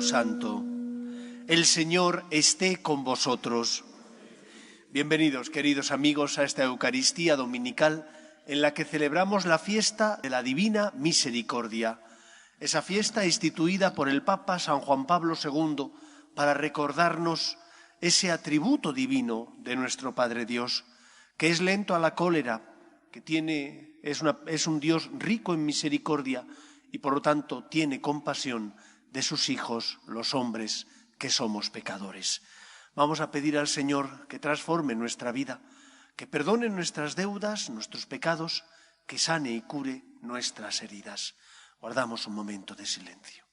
Santo. El Señor esté con vosotros. Bienvenidos, queridos amigos, a esta Eucaristía dominical en la que celebramos la fiesta de la Divina Misericordia. Esa fiesta instituida por el Papa San Juan Pablo II para recordarnos ese atributo divino de nuestro Padre Dios, que es lento a la cólera, que es un Dios rico en misericordia y por lo tanto tiene compasión de sus hijos, los hombres, que somos pecadores. Vamos a pedir al Señor que transforme nuestra vida, que perdone nuestras deudas, nuestros pecados, que sane y cure nuestras heridas. Guardamos un momento de silencio.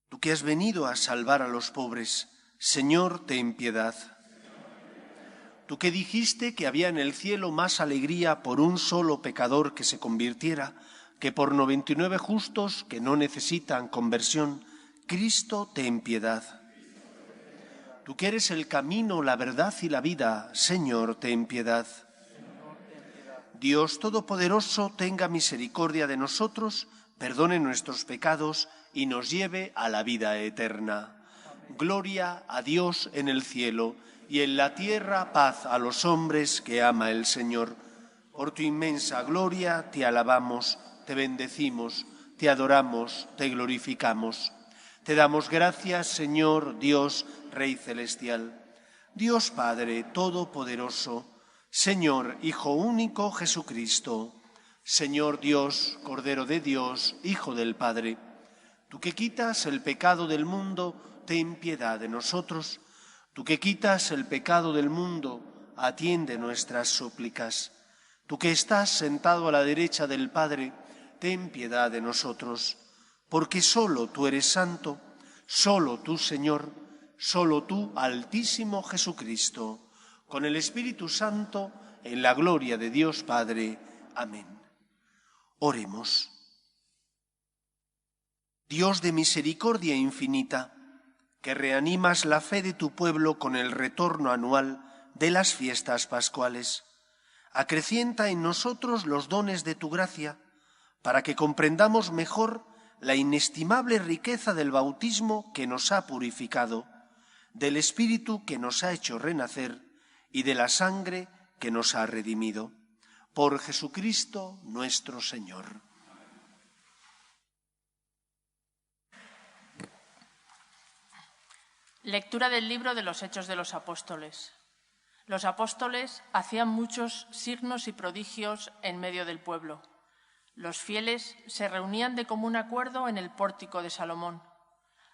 Tú que has venido a salvar a los pobres, Señor, ten piedad. Tú que dijiste que había en el cielo más alegría por un solo pecador que se convirtiera, que por 99 justos que no necesitan conversión, Cristo, ten piedad. Tú que eres el camino, la verdad y la vida, Señor, ten piedad. Dios Todopoderoso, tenga misericordia de nosotros, perdone nuestros pecados y nos lleve a la vida eterna. Gloria a Dios en el cielo y en la tierra paz a los hombres que ama el Señor. Por tu inmensa gloria te alabamos, te bendecimos, te adoramos, te glorificamos. Te damos gracias, Señor, Dios, Rey celestial, Dios Padre Todopoderoso, Señor, Hijo único Jesucristo, Señor Dios, Cordero de Dios, Hijo del Padre. Tú que quitas el pecado del mundo, ten piedad de nosotros. Tú que quitas el pecado del mundo, atiende nuestras súplicas. Tú que estás sentado a la derecha del Padre, ten piedad de nosotros, porque solo tú eres santo, solo tú, Señor, solo tú, Altísimo Jesucristo, con el Espíritu Santo, en la gloria de Dios Padre. Amén. Oremos. Dios de misericordia infinita, que reanimas la fe de tu pueblo con el retorno anual de las fiestas pascuales, acrecienta en nosotros los dones de tu gracia, para que comprendamos mejor la inestimable riqueza del bautismo que nos ha purificado, del Espíritu que nos ha hecho renacer y de la sangre que nos ha redimido. Por Jesucristo nuestro Señor. Lectura del libro de los Hechos de los Apóstoles. Los apóstoles hacían muchos signos y prodigios en medio del pueblo. Los fieles se reunían de común acuerdo en el pórtico de Salomón.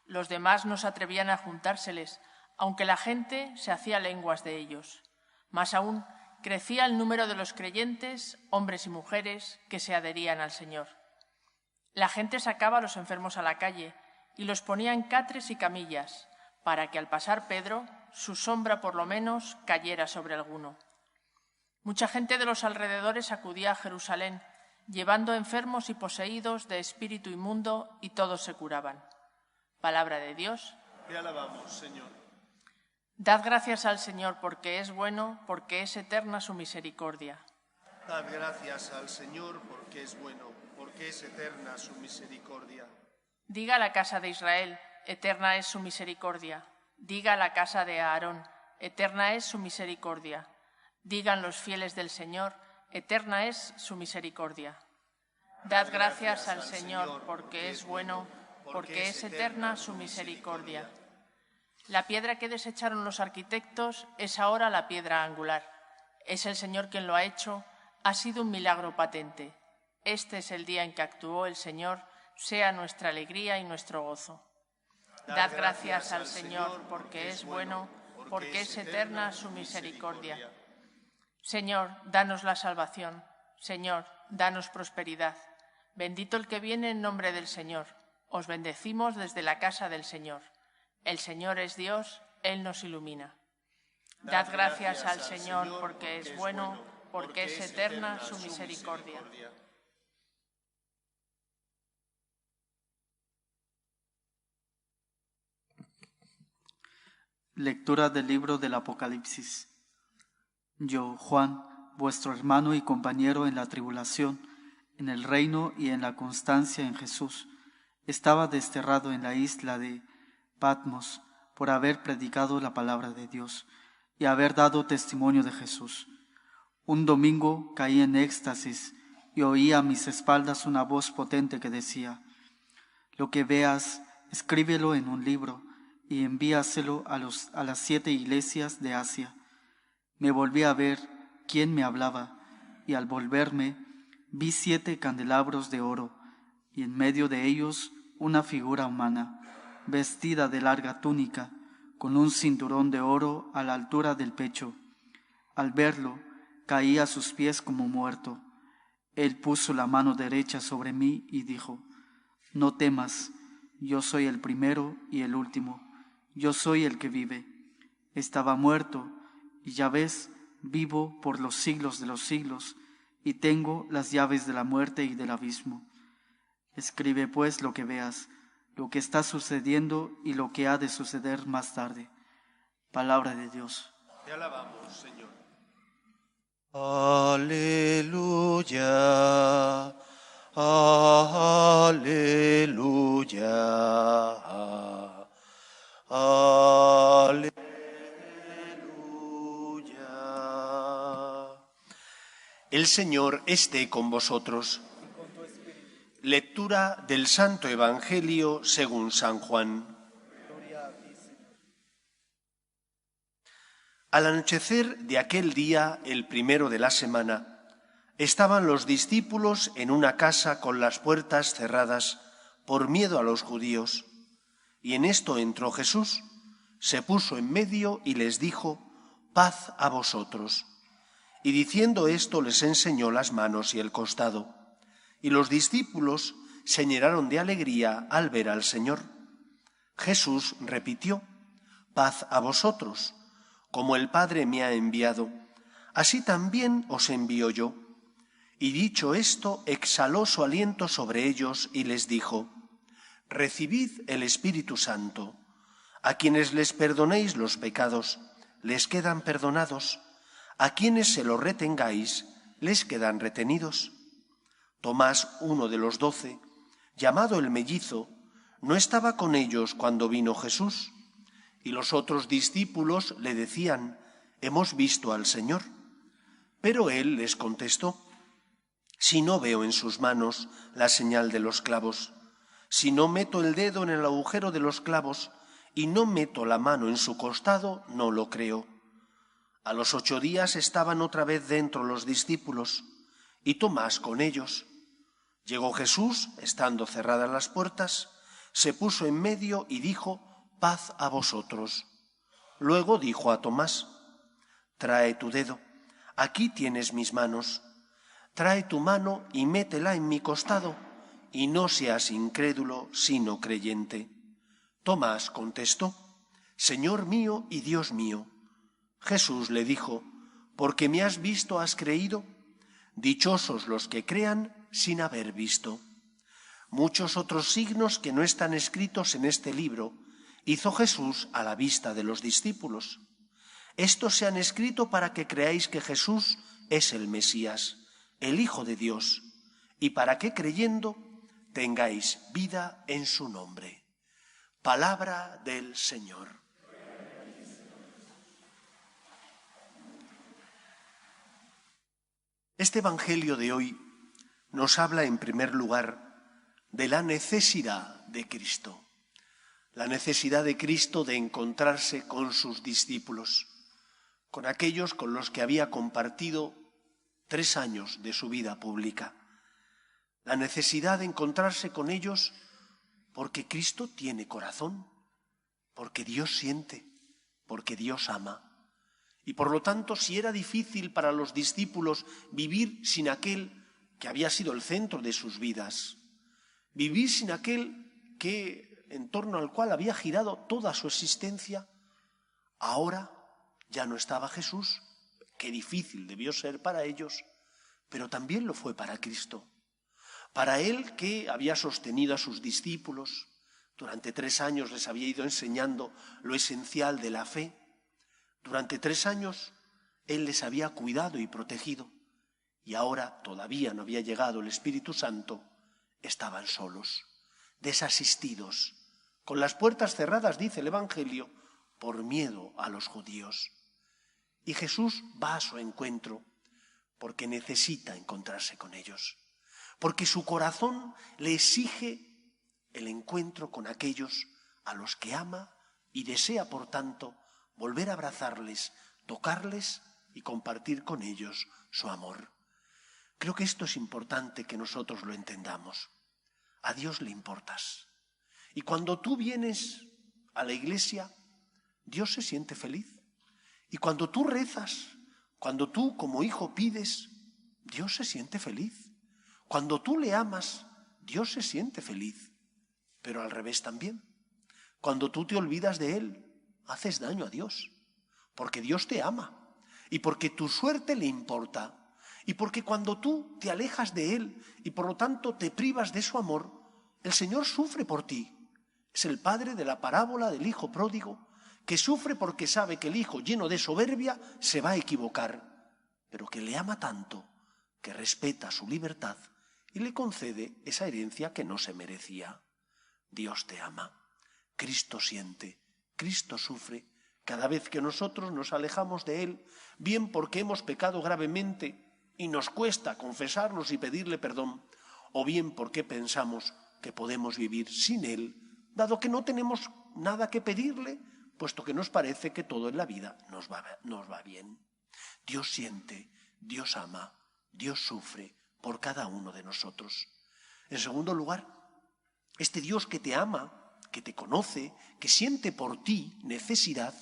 Los demás no se atrevían a juntárseles, aunque la gente se hacía lenguas de ellos. Más aún, crecía el número de los creyentes, hombres y mujeres, que se adherían al Señor. La gente sacaba a los enfermos a la calle y los ponía en catres y camillas, para que al pasar Pedro, su sombra por lo menos cayera sobre alguno. Mucha gente de los alrededores acudía a Jerusalén, llevando enfermos y poseídos de espíritu inmundo, y todos se curaban. Palabra de Dios. Te alabamos, Señor. Dad gracias al Señor, porque es bueno, porque es eterna su misericordia. Dad gracias al Señor, porque es bueno, porque es eterna su misericordia. Diga a la casa de Israel, eterna es su misericordia. Diga a la casa de Aarón, eterna es su misericordia. Digan los fieles del Señor, eterna es su misericordia. Dad gracias al Señor, porque es bueno, porque es eterna su misericordia. La piedra que desecharon los arquitectos es ahora la piedra angular. Es el Señor quien lo ha hecho, ha sido un milagro patente. Este es el día en que actuó el Señor, sea nuestra alegría y nuestro gozo. Dad gracias al Señor, porque es bueno, porque es eterna su misericordia. Señor, danos la salvación. Señor, danos prosperidad. Bendito el que viene en nombre del Señor. Os bendecimos desde la casa del Señor. El Señor es Dios, Él nos ilumina. Dad gracias al Señor, porque es bueno, porque es eterna su misericordia. Lectura del libro del Apocalipsis. Yo, Juan, vuestro hermano y compañero en la tribulación, en el reino y en la constancia en Jesús, estaba desterrado en la isla de Patmos por haber predicado la palabra de Dios y haber dado testimonio de Jesús. Un domingo caí en éxtasis y oí a mis espaldas una voz potente que decía: lo que veas, escríbelo en un libro y envíaselo a las 7 iglesias de Asia. Me volví a ver quién me hablaba, y al volverme vi 7 candelabros de oro, y en medio de ellos una figura humana, vestida de larga túnica, con un cinturón de oro a la altura del pecho. Al verlo, caí a sus pies como muerto. Él puso la mano derecha sobre mí y dijo: no temas, yo soy el primero y el último, yo soy el que vive. Estaba muerto, y ya ves, vivo por los siglos de los siglos, y tengo las llaves de la muerte y del abismo. Escribe pues lo que veas, lo que está sucediendo y lo que ha de suceder más tarde. Palabra de Dios. Te alabamos, Señor. Aleluya, aleluya, aleluya. El Señor esté con vosotros. Lectura del Santo Evangelio según San Juan. Al anochecer de aquel día, el primero de la semana, estaban los discípulos en una casa con las puertas cerradas por miedo a los judíos. Y en esto entró Jesús, se puso en medio y les dijo: paz a vosotros. Y diciendo esto les enseñó las manos y el costado. Y los discípulos se llenaron de alegría al ver al Señor. Jesús repitió: paz a vosotros. Como el Padre me ha enviado, así también os envío yo. Y dicho esto, exhaló su aliento sobre ellos y les dijo: recibid el Espíritu Santo. A quienes les perdonéis los pecados, les quedan perdonados. A quienes se los retengáis, les quedan retenidos. Tomás, uno de los 12, llamado el mellizo, no estaba con ellos cuando vino Jesús. Y los otros discípulos le decían: hemos visto al Señor. Pero él les contestó: si no veo en sus manos la señal de los clavos, si no meto el dedo en el agujero de los clavos y no meto la mano en su costado, no lo creo. A los 8 días estaban otra vez dentro los discípulos, y Tomás con ellos. Llegó Jesús, estando cerradas las puertas, se puso en medio y dijo: paz a vosotros. Luego dijo a Tomás: trae tu dedo, aquí tienes mis manos. Trae tu mano y métela en mi costado, y no seas incrédulo, sino creyente. Tomás contestó: Señor mío y Dios mío. Jesús le dijo: porque me has visto, has creído. Dichosos los que crean sin haber visto. Muchos otros signos que no están escritos en este libro hizo Jesús a la vista de los discípulos. Estos se han escrito para que creáis que Jesús es el Mesías, el Hijo de Dios, y para que creyendo tengáis vida en su nombre. Palabra del Señor. Este Evangelio de hoy nos habla en primer lugar de la necesidad de Cristo. La necesidad de Cristo de encontrarse con sus discípulos, con aquellos con los que había compartido 3 años de su vida pública. La necesidad de encontrarse con ellos porque Cristo tiene corazón, porque Dios siente, porque Dios ama. Y por lo tanto, si era difícil para los discípulos vivir sin aquel que había sido el centro de sus vidas, vivir sin aquel en torno al cual había girado toda su existencia, ahora ya no estaba Jesús. Qué difícil debió ser para ellos, pero también lo fue para Cristo. Para Él, que había sostenido a sus discípulos Durante 3 años les había ido enseñando lo esencial de la fe. Durante 3 años Él les había cuidado y protegido. Y ahora todavía no había llegado el Espíritu Santo. Estaban solos, desasistidos, con las puertas cerradas, dice el Evangelio, por miedo a los judíos. Y Jesús va a su encuentro porque necesita encontrarse con ellos, porque su corazón le exige el encuentro con aquellos a los que ama y desea, por tanto, volver a abrazarles, tocarles y compartir con ellos su amor. Creo que esto es importante que nosotros lo entendamos. A Dios le importas. Y cuando tú vienes a la iglesia, Dios se siente feliz. Y cuando tú rezas, cuando tú como hijo pides, Dios se siente feliz. Cuando tú le amas, Dios se siente feliz. Pero al revés también. Cuando tú te olvidas de Él, haces daño a Dios. Porque Dios te ama. Y porque tu suerte le importa. Y porque cuando tú te alejas de Él y por lo tanto te privas de su amor, el Señor sufre por ti. Es el padre de la parábola del hijo pródigo, que sufre porque sabe que el hijo lleno de soberbia se va a equivocar, pero que le ama tanto, que respeta su libertad y le concede esa herencia que no se merecía. Dios te ama, Cristo siente, Cristo sufre cada vez que nosotros nos alejamos de Él, bien porque hemos pecado gravemente y nos cuesta confesarnos y pedirle perdón, o bien porque pensamos que podemos vivir sin Él, dado que no tenemos nada que pedirle, puesto que nos parece que todo en la vida nos va bien. Dios siente, Dios ama, Dios sufre por cada uno de nosotros. En segundo lugar, este Dios que te ama, que te conoce, que siente por ti necesidad,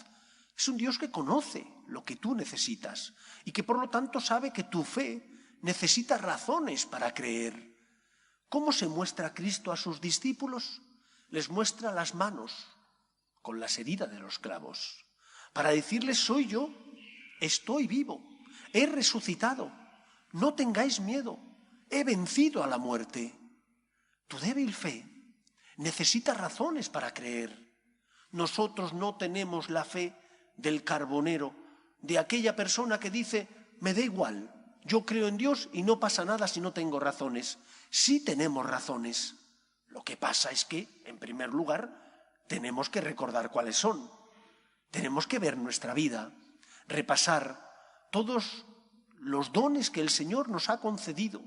es un Dios que conoce lo que tú necesitas y que por lo tanto sabe que tu fe necesita razones para creer. ¿Cómo se muestra Cristo a sus discípulos? Les muestra las manos con las heridas de los clavos, para decirles: soy yo, estoy vivo, he resucitado, no tengáis miedo, he vencido a la muerte. Tu débil fe necesita razones para creer. Nosotros no tenemos la fe del carbonero, de aquella persona que dice: me da igual, yo creo en Dios y no pasa nada si no tengo razones. Sí tenemos razones. Lo que pasa es que, en primer lugar, tenemos que recordar cuáles son. Tenemos que ver nuestra vida, repasar todos los dones que el Señor nos ha concedido,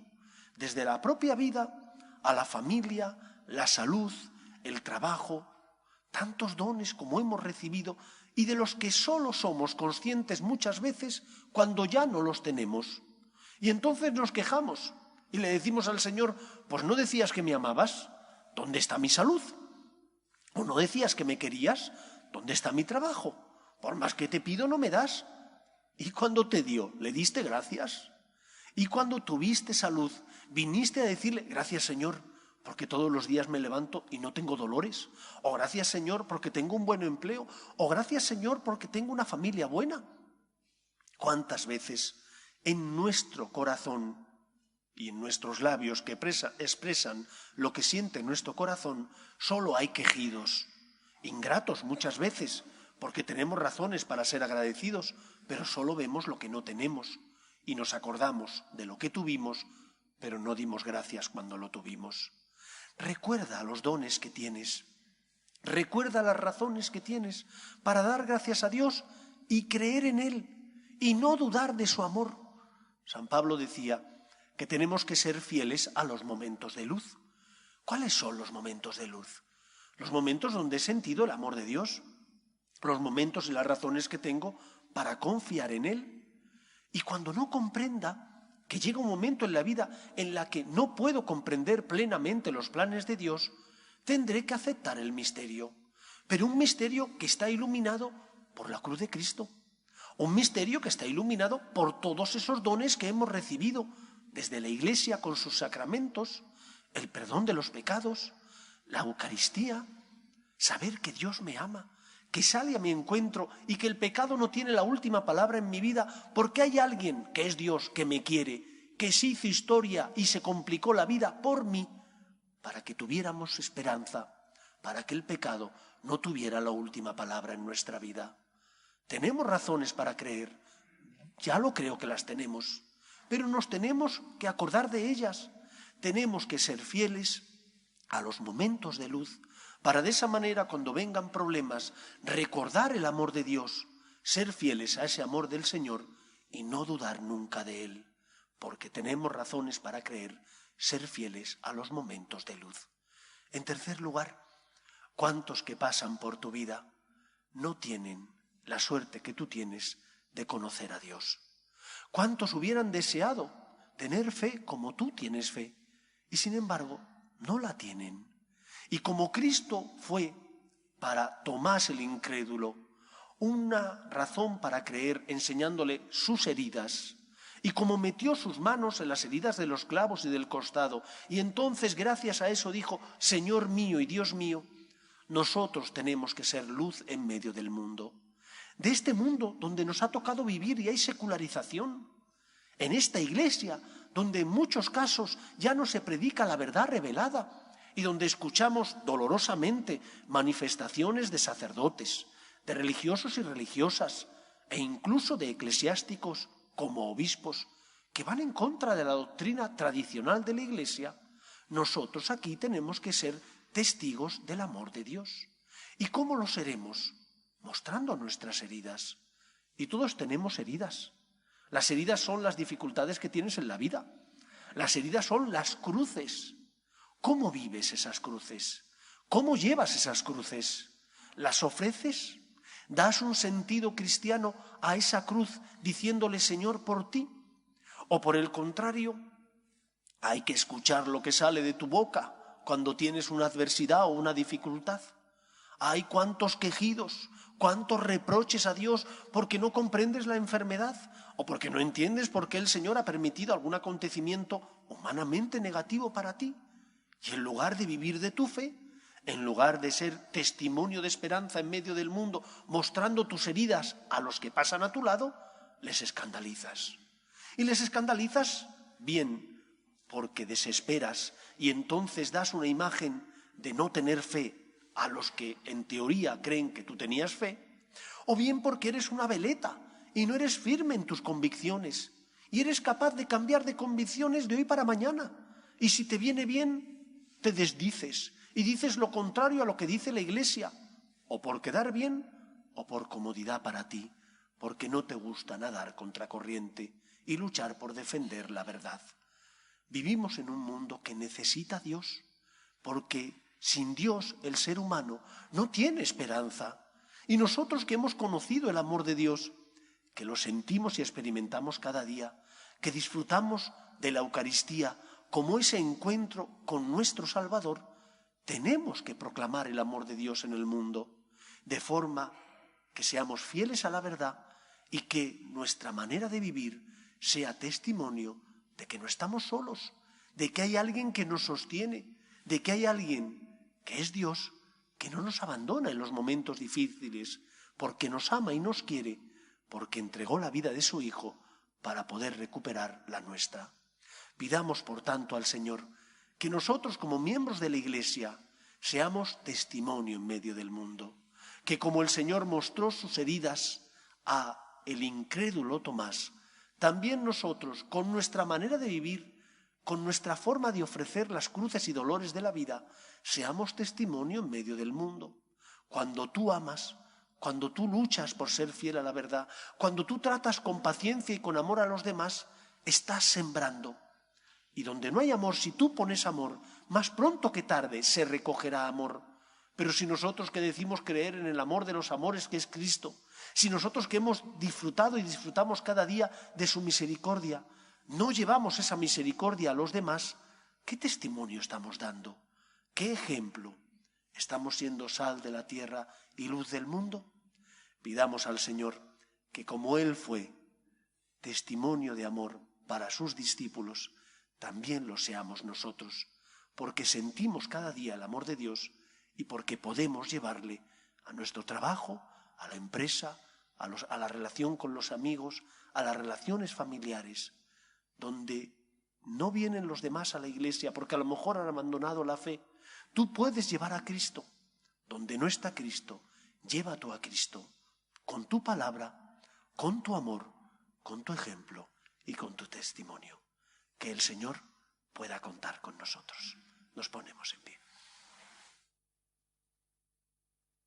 desde la propia vida a la familia, la salud, el trabajo, tantos dones como hemos recibido y de los que solo somos conscientes muchas veces cuando ya no los tenemos. Y entonces nos quejamos y le decimos al Señor: pues no decías que me amabas, ¿dónde está mi salud? ¿O no decías que me querías? ¿Dónde está mi trabajo? Por más que te pido no me das. ¿Y cuando te dio, le diste gracias? ¿Y cuando tuviste salud, viniste a decirle: gracias Señor, porque todos los días me levanto y no tengo dolores? ¿O gracias Señor porque tengo un buen empleo? ¿O gracias Señor porque tengo una familia buena? ¿Cuántas veces en nuestro corazón y en nuestros labios que expresan lo que siente nuestro corazón solo hay quejidos, ingratos muchas veces, porque tenemos razones para ser agradecidos, pero solo vemos lo que no tenemos y nos acordamos de lo que tuvimos, pero no dimos gracias cuando lo tuvimos. Recuerda los dones que tienes, recuerda las razones que tienes para dar gracias a Dios y creer en Él y no dudar de su amor. San Pablo decía que tenemos que ser fieles a los momentos de luz. ¿Cuáles son los momentos de luz? Los momentos donde he sentido el amor de Dios, los momentos y las razones que tengo para confiar en Él. Y cuando no comprenda, que llega un momento en la vida en la que no puedo comprender plenamente los planes de Dios, tendré que aceptar el misterio, pero un misterio que está iluminado por la cruz de Cristo, un misterio que está iluminado por todos esos dones que hemos recibido desde la Iglesia con sus sacramentos, el perdón de los pecados, la Eucaristía, saber que Dios me ama, que sale a mi encuentro y que el pecado no tiene la última palabra en mi vida porque hay alguien que es Dios, que me quiere, que se hizo historia y se complicó la vida por mí para que tuviéramos esperanza, para que el pecado no tuviera la última palabra en nuestra vida. Tenemos razones para creer, ya lo creo que las tenemos, pero nos tenemos que acordar de ellas. Tenemos que ser fieles a los momentos de luz, para de esa manera, cuando vengan problemas, recordar el amor de Dios, ser fieles a ese amor del Señor y no dudar nunca de Él, porque tenemos razones para creer, ser fieles a los momentos de luz. En tercer lugar, ¿cuántos que pasan por tu vida no tienen la suerte que tú tienes de conocer a Dios? ¿Cuántos hubieran deseado tener fe como tú tienes fe y sin embargo no la tienen? Y como Cristo fue para Tomás el incrédulo una razón para creer enseñándole sus heridas, y como metió sus manos en las heridas de los clavos y del costado, y entonces gracias a eso dijo, Señor mío y Dios mío, nosotros tenemos que ser luz en medio del mundo. De este mundo donde nos ha tocado vivir y hay secularización. En esta iglesia donde en muchos casos ya no se predica la verdad revelada y donde escuchamos dolorosamente manifestaciones de sacerdotes, de religiosos y religiosas e incluso de eclesiásticos como obispos que van en contra de la doctrina tradicional de la iglesia. Nosotros aquí tenemos que ser testigos del amor de Dios. ¿Y cómo lo seremos? Mostrando nuestras heridas. Y todos tenemos heridas. Las heridas son las dificultades que tienes en la vida. Las heridas son las cruces. ¿Cómo vives esas cruces? ¿Cómo llevas esas cruces? ¿Las ofreces? ¿Das un sentido cristiano a esa cruz diciéndole Señor por ti? ¿O por el contrario, hay que escuchar lo que sale de tu boca cuando tienes una adversidad o una dificultad? Hay cuántos quejidos, cuántos reproches a Dios porque no comprendes la enfermedad o porque no entiendes por qué el Señor ha permitido algún acontecimiento humanamente negativo para ti. Y en lugar de vivir de tu fe, en lugar de ser testimonio de esperanza en medio del mundo, mostrando tus heridas a los que pasan a tu lado, les escandalizas. Y les escandalizas bien porque desesperas y entonces das una imagen de no tener fe a los que en teoría creen que tú tenías fe, o bien porque eres una veleta y no eres firme en tus convicciones y eres capaz de cambiar de convicciones de hoy para mañana. Y si te viene bien, te desdices y dices lo contrario a lo que dice la Iglesia, o por quedar bien o por comodidad para ti, porque no te gusta nadar contracorriente y luchar por defender la verdad. Vivimos en un mundo que necesita a Dios, porque sin Dios el ser humano no tiene esperanza. Y nosotros que hemos conocido el amor de Dios, que lo sentimos y experimentamos cada día, que disfrutamos de la Eucaristía como ese encuentro con nuestro Salvador, tenemos que proclamar el amor de Dios en el mundo, de forma que seamos fieles a la verdad y que nuestra manera de vivir sea testimonio de que no estamos solos, de que hay alguien que nos sostiene, de que hay alguien que es Dios, que no nos abandona en los momentos difíciles, porque nos ama y nos quiere, porque entregó la vida de su Hijo para poder recuperar la nuestra. Pidamos, por tanto, al Señor que nosotros, como miembros de la Iglesia, seamos testimonio en medio del mundo, que como el Señor mostró sus heridas a el incrédulo Tomás, también nosotros, con nuestra manera de vivir, con nuestra forma de ofrecer las cruces y dolores de la vida, seamos testimonio en medio del mundo. Cuando tú amas, cuando tú luchas por ser fiel a la verdad, cuando tú tratas con paciencia y con amor a los demás, estás sembrando. Y donde no hay amor, si tú pones amor, más pronto que tarde se recogerá amor. Pero si nosotros que decimos creer en el amor de los amores que es Cristo, si nosotros que hemos disfrutado y disfrutamos cada día de su misericordia, no llevamos esa misericordia a los demás, ¿qué testimonio estamos dando? ¿Qué ejemplo? ¿Estamos siendo sal de la tierra y luz del mundo? Pidamos al Señor que como Él fue testimonio de amor para sus discípulos, también lo seamos nosotros, porque sentimos cada día el amor de Dios y porque podemos llevarle a nuestro trabajo, a la empresa, a la relación con los amigos, a las relaciones familiares, donde no vienen los demás a la iglesia porque a lo mejor han abandonado la fe. Tú puedes llevar a Cristo Donde no está Cristo, lleva tú a Cristo, con tu palabra, con tu amor, con tu ejemplo y con tu testimonio. Que el Señor pueda contar con nosotros. Nos ponemos en pie.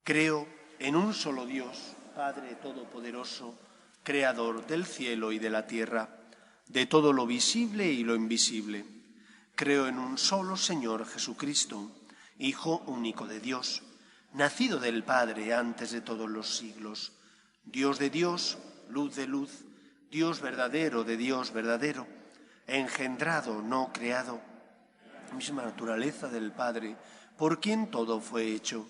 Creo en un solo Dios, Padre Todopoderoso, Creador del cielo y de la tierra, de todo lo visible y lo invisible. Creo en un solo Señor Jesucristo, Hijo único de Dios, nacido del Padre antes de todos los siglos, Dios de Dios, luz de luz, Dios verdadero de Dios verdadero, engendrado, no creado, misma naturaleza del Padre, por quien todo fue hecho,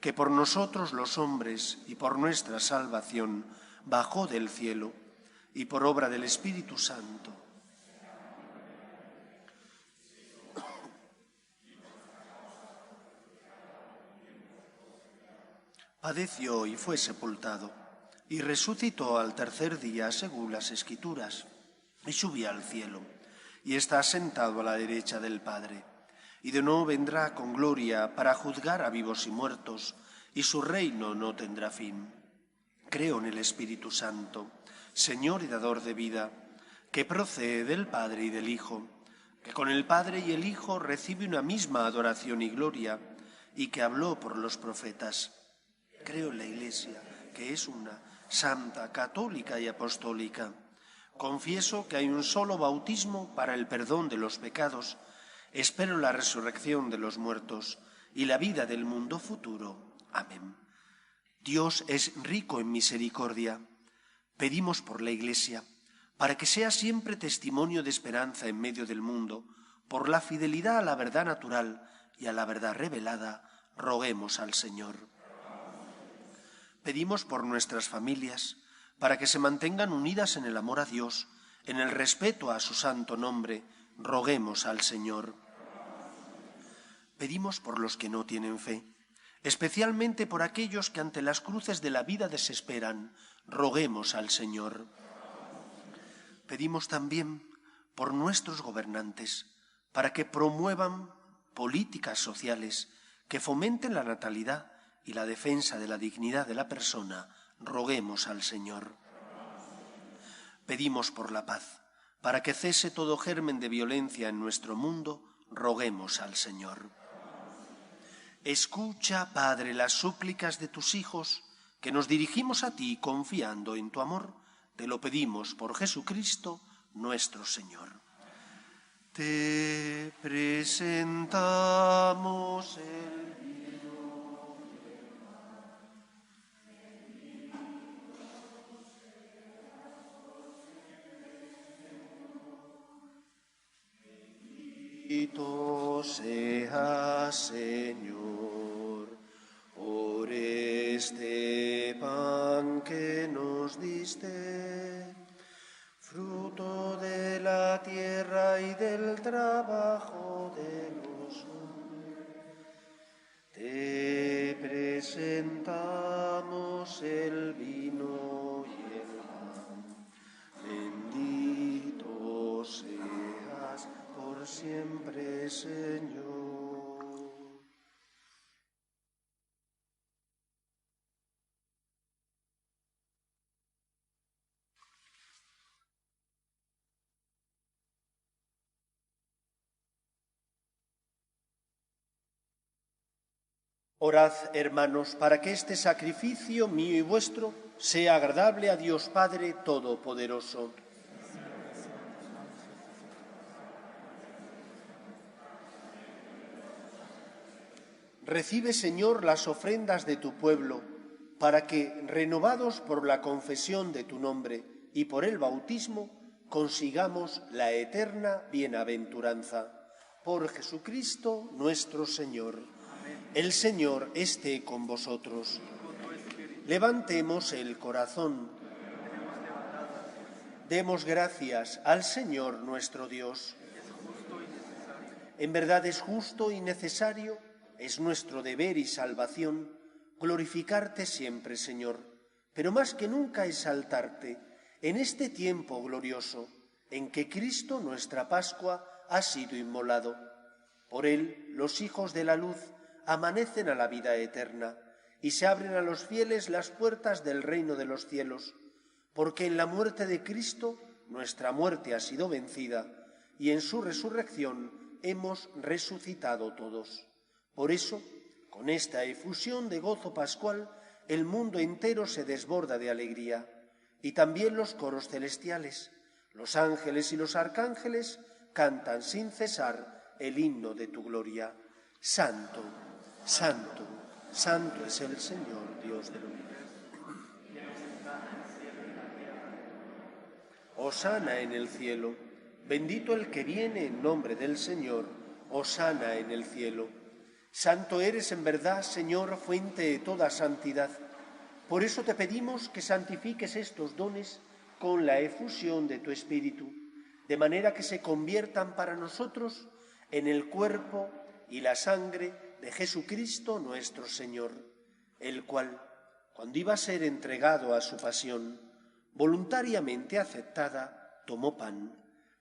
que por nosotros los hombres y por nuestra salvación bajó del cielo, y por obra del Espíritu Santo padeció y fue sepultado, y resucitó al tercer día según las Escrituras, y subió al cielo, y está sentado a la derecha del Padre, y de nuevo vendrá con gloria para juzgar a vivos y muertos, y su reino no tendrá fin. Creo en el Espíritu Santo, Señor y dador de vida, que procede del Padre y del Hijo, que con el Padre y el Hijo recibe una misma adoración y gloria, y que habló por los profetas. Creo en la Iglesia, que es una, santa, católica y apostólica. Confieso que hay un solo bautismo para el perdón de los pecados. Espero la resurrección de los muertos y la vida del mundo futuro. Amén. Dios es rico en misericordia. Pedimos por la Iglesia, para que sea siempre testimonio de esperanza en medio del mundo, por la fidelidad a la verdad natural y a la verdad revelada, roguemos al Señor. Pedimos por nuestras familias, para que se mantengan unidas en el amor a Dios, en el respeto a su santo nombre, roguemos al Señor. Pedimos por los que no tienen fe, especialmente por aquellos que ante las cruces de la vida desesperan, roguemos al Señor. Pedimos también por nuestros gobernantes, para que promuevan políticas sociales que fomenten la natalidad y la defensa de la dignidad de la persona, roguemos al Señor. Pedimos por la paz, para que cese todo germen de violencia en nuestro mundo, roguemos al Señor. Escucha, Padre, las súplicas de tus hijos, que nos dirigimos a ti confiando en tu amor. Te lo pedimos por Jesucristo, nuestro Señor. Te presentamos el bendito seas, Señor, por este pan que nos diste, fruto de la tierra y del trabajo de los hombres. Te presentamos el vino y el pan. Bendito seas por siempre, Señor. Orad, hermanos, para que este sacrificio mío y vuestro sea agradable a Dios Padre Todopoderoso. Recibe, Señor, las ofrendas de tu pueblo, para que, renovados por la confesión de tu nombre y por el bautismo, consigamos la eterna bienaventuranza. Por Jesucristo nuestro Señor. El Señor esté con vosotros. Levantemos el corazón. Demos gracias al Señor nuestro Dios. En verdad es justo y necesario, es nuestro deber y salvación, glorificarte siempre, Señor, pero más que nunca exaltarte en este tiempo glorioso en que Cristo, nuestra Pascua, ha sido inmolado. Por él, los hijos de la luz, amanecen a la vida eterna, y se abren a los fieles las puertas del reino de los cielos, porque en la muerte de Cristo nuestra muerte ha sido vencida, y en su resurrección hemos resucitado todos. Por eso, con esta efusión de gozo pascual, el mundo entero se desborda de alegría, y también los coros celestiales, los ángeles y los arcángeles cantan sin cesar el himno de tu gloria. Santo, santo, santo es el Señor, Dios del universo. Hosana en el cielo, bendito el que viene en nombre del Señor, hosana en el cielo. Santo eres en verdad, Señor, fuente de toda santidad. Por eso te pedimos que santifiques estos dones con la efusión de tu Espíritu, de manera que se conviertan para nosotros en el cuerpo y la sangre de Jesucristo nuestro Señor, el cual, cuando iba a ser entregado a su pasión, voluntariamente aceptada, tomó pan,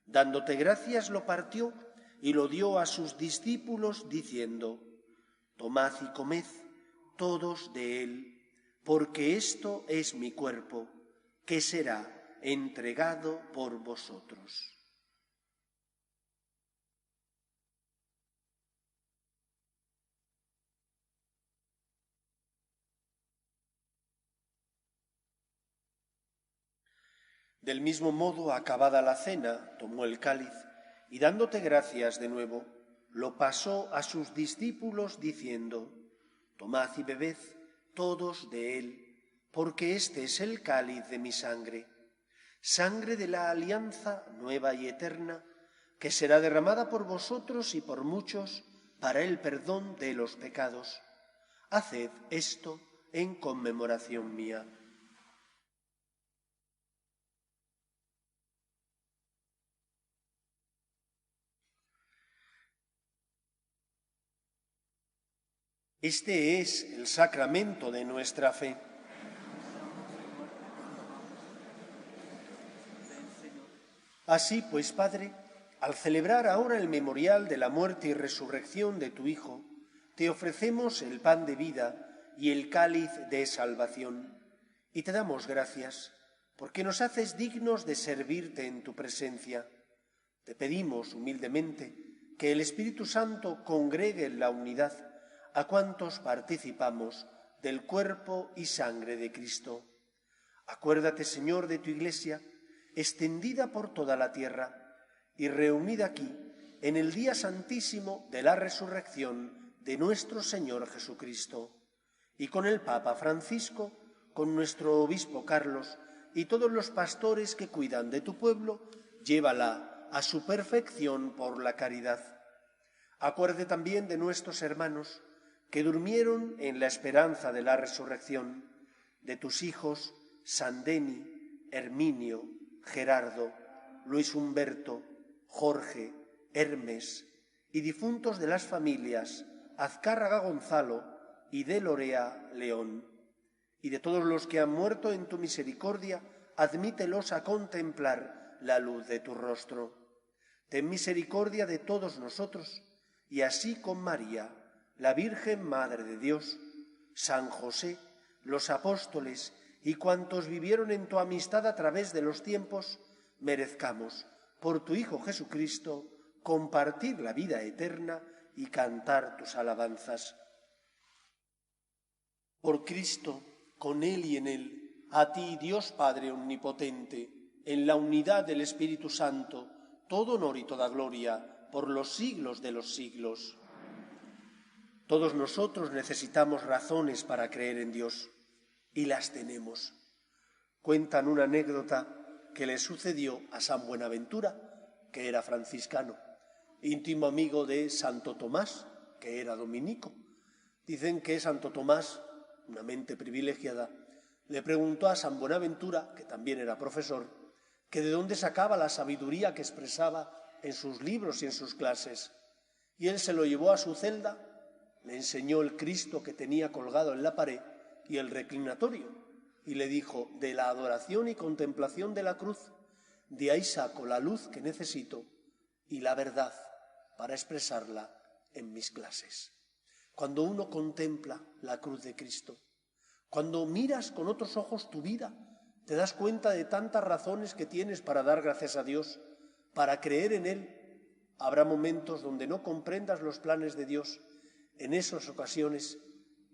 dándote gracias lo partió y lo dio a sus discípulos diciendo: tomad y comed todos de él, porque esto es mi cuerpo, que será entregado por vosotros. Del mismo modo, acabada la cena, tomó el cáliz y dándote gracias de nuevo, lo pasó a sus discípulos diciendo: tomad y bebed todos de él, porque este es el cáliz de mi sangre, sangre de la alianza nueva y eterna, que será derramada por vosotros y por muchos para el perdón de los pecados. Haced esto en conmemoración mía. Este es el sacramento de nuestra fe. Así pues, Padre, al celebrar ahora el memorial de la muerte y resurrección de tu Hijo, te ofrecemos el pan de vida y el cáliz de salvación, y te damos gracias, porque nos haces dignos de servirte en tu presencia. Te pedimos humildemente que el Espíritu Santo congregue en la unidad a cuantos participamos del cuerpo y sangre de Cristo. Acuérdate, Señor, de tu Iglesia, extendida por toda la tierra y reunida aquí en el día santísimo de la resurrección de nuestro Señor Jesucristo, y con el Papa Francisco, con nuestro obispo Carlos y todos los pastores que cuidan de tu pueblo, llévala a su perfección por la caridad. Acuérdate también de nuestros hermanos que durmieron en la esperanza de la resurrección, de tus hijos San Denis, Herminio, Gerardo, Luis Humberto, Jorge, Hermes, y difuntos de las familias Azcárraga Gonzalo y de Lorea León, y de todos los que han muerto en tu misericordia, admítelos a contemplar la luz de tu rostro. Ten misericordia de todos nosotros, y así con María, la Virgen Madre de Dios, San José, los apóstoles y cuantos vivieron en tu amistad a través de los tiempos, merezcamos, por tu Hijo Jesucristo, compartir la vida eterna y cantar tus alabanzas. Por Cristo, con Él y en Él, a ti, Dios Padre Omnipotente, en la unidad del Espíritu Santo, todo honor y toda gloria, por los siglos de los siglos. Todos nosotros necesitamos razones para creer en Dios, y las tenemos. Cuentan una anécdota que le sucedió a San Buenaventura, que era franciscano, íntimo amigo de Santo Tomás, que era dominico. Dicen que Santo Tomás, una mente privilegiada, le preguntó a San Buenaventura, que también era profesor, que de dónde sacaba la sabiduría que expresaba en sus libros y en sus clases. Y él se lo llevó a su celda, le enseñó el Cristo que tenía colgado en la pared y el reclinatorio, y le dijo: de la adoración y contemplación de la cruz, de ahí saco la luz que necesito y la verdad para expresarla en mis clases. Cuando uno contempla la cruz de Cristo, cuando miras con otros ojos tu vida, te das cuenta de tantas razones que tienes para dar gracias a Dios, para creer en Él. Habrá momentos donde no comprendas los planes de Dios. En esas ocasiones,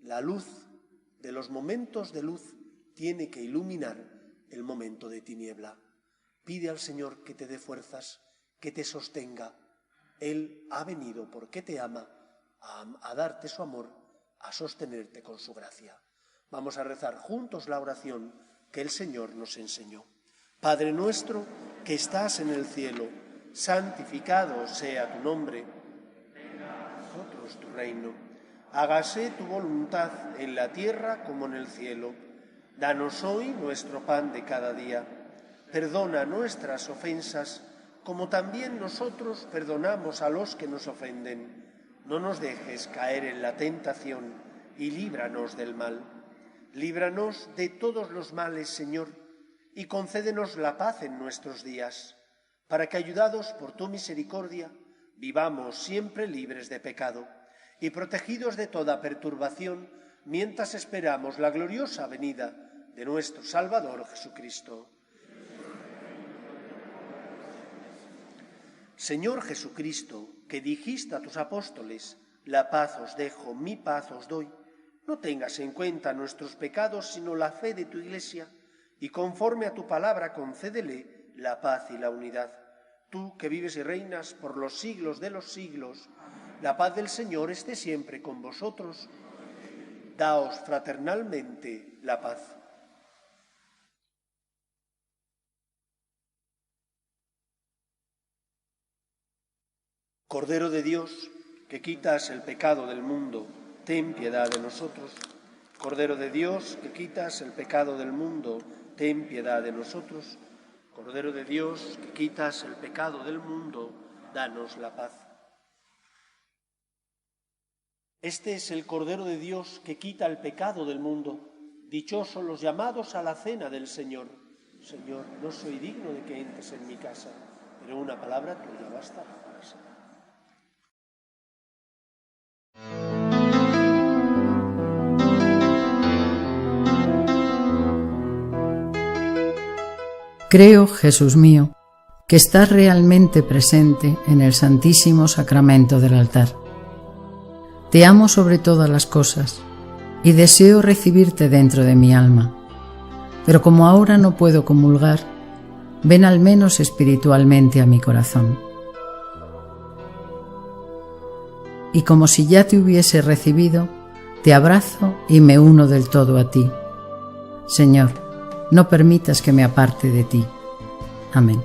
la luz de los momentos de luz tiene que iluminar el momento de tiniebla. Pide al Señor que te dé fuerzas, que te sostenga. Él ha venido porque te ama a darte su amor, a sostenerte con su gracia. Vamos a rezar juntos la oración que el Señor nos enseñó. Padre nuestro que estás en el cielo, santificado sea tu nombre. Venga a nosotros tu reino. Hágase tu voluntad en la tierra como en el cielo. Danos hoy nuestro pan de cada día. Perdona nuestras ofensas, como también nosotros perdonamos a los que nos ofenden. No nos dejes caer en la tentación y líbranos del mal. Líbranos de todos los males, Señor, y concédenos la paz en nuestros días, para que, ayudados por tu misericordia, vivamos siempre libres de pecado y protegidos de toda perturbación, mientras esperamos la gloriosa venida de nuestro Salvador Jesucristo. Señor Jesucristo, que dijiste a tus apóstoles, la paz os dejo, mi paz os doy, no tengas en cuenta nuestros pecados, sino la fe de tu Iglesia, y conforme a tu palabra concédele la paz y la unidad. Tú que vives y reinas por los siglos de los siglos, la paz del Señor esté siempre con vosotros. Daos fraternalmente la paz. Cordero de Dios, que quitas el pecado del mundo, ten piedad de nosotros. Cordero de Dios, que quitas el pecado del mundo, ten piedad de nosotros. Cordero de Dios, que quitas el pecado del mundo, danos la paz. Este es el Cordero de Dios que quita el pecado del mundo. Dichosos los llamados a la cena del Señor. Señor, no soy digno de que entres en mi casa, pero una palabra tuya basta para sanar. Creo, Jesús mío, que estás realmente presente en el Santísimo Sacramento del altar. Te amo sobre todas las cosas y deseo recibirte dentro de mi alma, pero como ahora no puedo comulgar, ven al menos espiritualmente a mi corazón. Y como si ya te hubiese recibido, te abrazo y me uno del todo a ti. Señor, no permitas que me aparte de ti. Amén.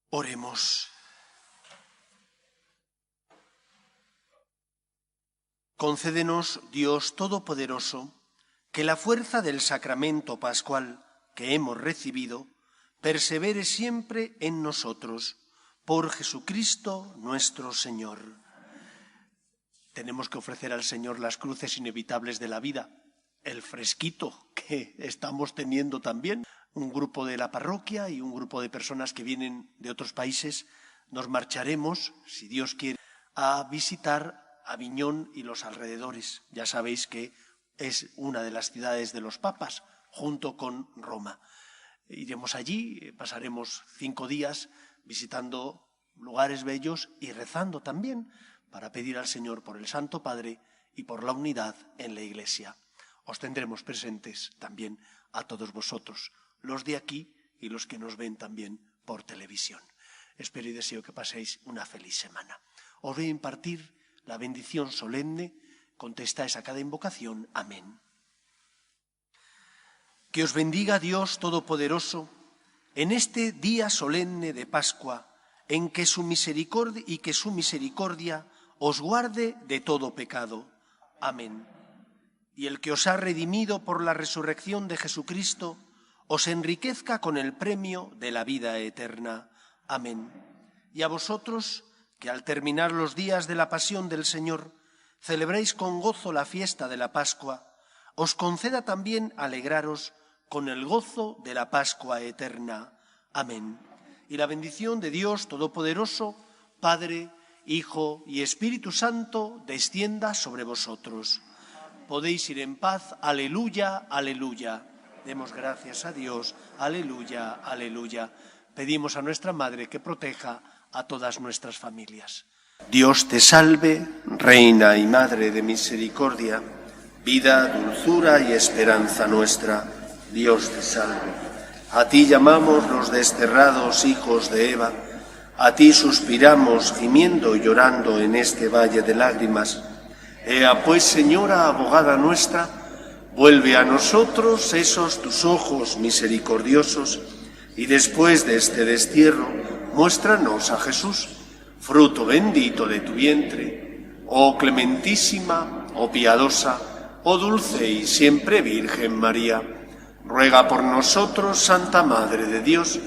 Oremos. Concédenos, Dios Todopoderoso, que la fuerza del sacramento pascual que hemos recibido persevere siempre en nosotros, por Jesucristo nuestro Señor. Tenemos que ofrecer al Señor las cruces inevitables de la vida, el fresquito que estamos teniendo también. Un grupo de la parroquia y un grupo de personas que vienen de otros países, nos marcharemos, si Dios quiere, a visitar Aviñón y los alrededores. Ya sabéis que es una de las ciudades de los papas, junto con Roma. Iremos allí, pasaremos 5 días visitando lugares bellos y rezando también para pedir al Señor por el Santo Padre y por la unidad en la Iglesia. Os tendremos presentes también a todos vosotros, los de aquí y los que nos ven también por televisión. Espero y deseo que paséis una feliz semana. Os voy a impartir la bendición solemne. Contestáis a cada invocación. Amén. Que os bendiga Dios Todopoderoso en este día solemne de Pascua, en que su misericordia os guarde de todo pecado. Amén. Y el que os ha redimido por la resurrección de Jesucristo, os enriquezca con el premio de la vida eterna. Amén. Y a vosotros, que al terminar los días de la pasión del Señor, celebréis con gozo la fiesta de la Pascua, os conceda también alegraros con el gozo de la Pascua eterna. Amén. Y la bendición de Dios Todopoderoso, Padre, Hijo y Espíritu Santo, descienda sobre vosotros. Podéis ir en paz. Aleluya, aleluya. Demos gracias a Dios. Aleluya, aleluya. Pedimos a nuestra Madre que proteja a todas nuestras familias. Dios te salve, Reina y Madre de misericordia, vida, dulzura y esperanza nuestra. Dios te salve. A ti llamamos los desterrados hijos de Eva, a ti suspiramos gimiendo y llorando en este valle de lágrimas. Ea pues, Señora, abogada nuestra, vuelve a nosotros esos tus ojos misericordiosos y después de este destierro, muéstranos a Jesús, fruto bendito de tu vientre. Oh clementísima, oh piadosa, oh dulce y siempre Virgen María, ruega por nosotros, Santa Madre de Dios,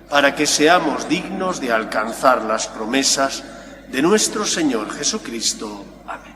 para que seamos dignos de alcanzar las promesas de nuestro Señor Jesucristo. Amén.